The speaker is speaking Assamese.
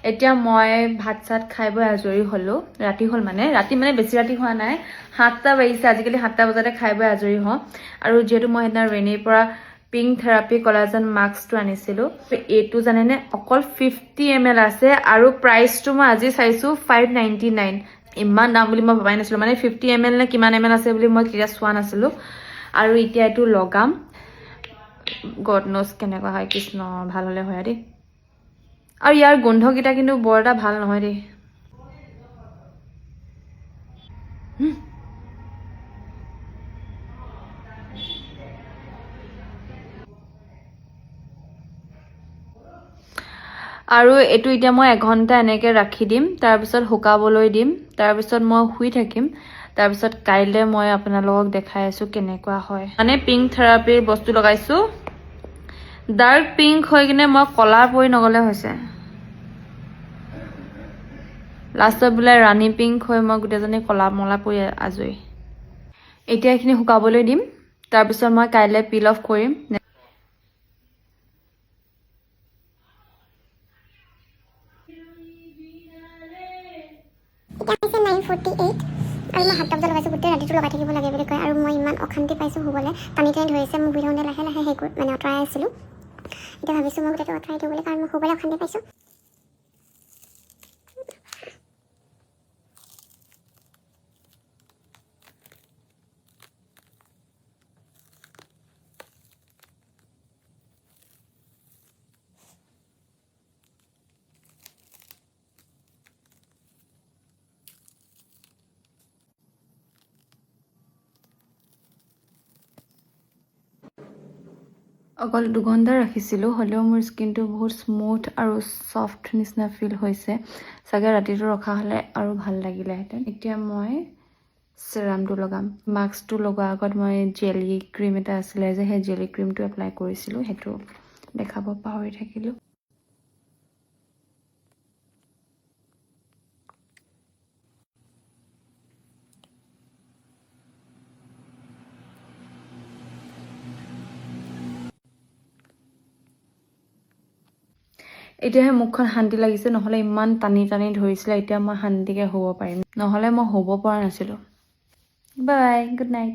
এতিয়া মই ভাত চাত খাই বৈ আজৰি হ'লো ৰাতি হ'ল মানে বেছি ৰাতি হোৱা নাই 7টা বাজিছে আজিকালি 7টা বজাতে খাই বৈ আজৰি হওঁ আৰু যেহেতু মই সেইদিনা ৰেনীৰ পৰা পিংক থেৰাপি কলাজেন মাস্কটো আনিছিলো এইটো জানেনে অকল 50 ml আছে আৰু প্ৰাইচটো মই আজি চাইছো 599 ইমান দাম বুলি মই ভাবাই নাছিলো মানে 50 ml নে কিমান ml আছে বুলি মই তেতিয়া চোৱা নাছিলো আৰু এতিয়া এইটো লগাম গড নোজ কেনেকুৱা হয় কৃষ্ণ ভাল হলে হয় দেই আৰু ইয়াৰ গোন্ধকেইটা কিন্তু বৰ এটা ভাল নহয় দেই আৰু এটো এতিয়া মই 1 ঘন্টা এনেকে ৰাখি দিম তাৰ পিছত হুকাবলৈ দিম তাৰ পিছত মই শুই থাকিম তাৰ পিছত কাইলে মই আপোনালোকক দেখাই আছো কেনেকুৱা হয় মানে পিংক থেৰাপিৰ বস্তু লগাইছো ডাৰ্ক পিংক হৈ কিনে মই কলা পৰি নগলে হৈছে লাষ্টত বোলে ৰাণী পিংক হৈ মই গোটেইজনী কলা মলা পৰি আজৰি এতিয়া এখিনি হুকাবলৈ দিম তাৰ পিছত মই কাইলে পিল অফ কৰিম এতিয়া 9:48 আৰু মই 7টা বজাত লগাইছো গোটেই ৰাতিটো লগাই থাকিব লাগে বুলি কয় আৰু মই ইমান অশান্তি পাইছো শুবলৈ টানি ধৰিছে মোক বিধৰণে লাহে লাহে হেৰি মানে আঁতৰাই আছিলো এতিয়া ভাবিছো মই গোটেইটো আঁতৰাই দিওঁ বুলি কাৰণ মই শুবলৈ অশান্তি পাইছো অকল 2 ঘন্টা ৰাখিছিলো হলেও মোৰ স্কিনটো বহুত স্মুথ আৰু সফট নিচিনা ফিল হৈছে চাগে ৰাতিটো ৰখা হলে আৰু ভাল লাগিলেহেঁতেন এতিয়া মই সেৰামটো লগাম মাস্কটো লগোৱাৰ আগত মই জেলি ক্ৰীম এটা আছিলে যে সেই জেলি ক্ৰীমটো এপ্লাই কৰিছিলো সেইটো দেখাব পাহৰি থাকিলো এতিয়াহে মুখখন শান্তি লাগিছে নহলে ইমান টানি ধৰিছিলে এতিয়া মই শান্তিকে শুব পাৰিম নহলে মই শুব পৰা নাছিলো বাই গুড নাইট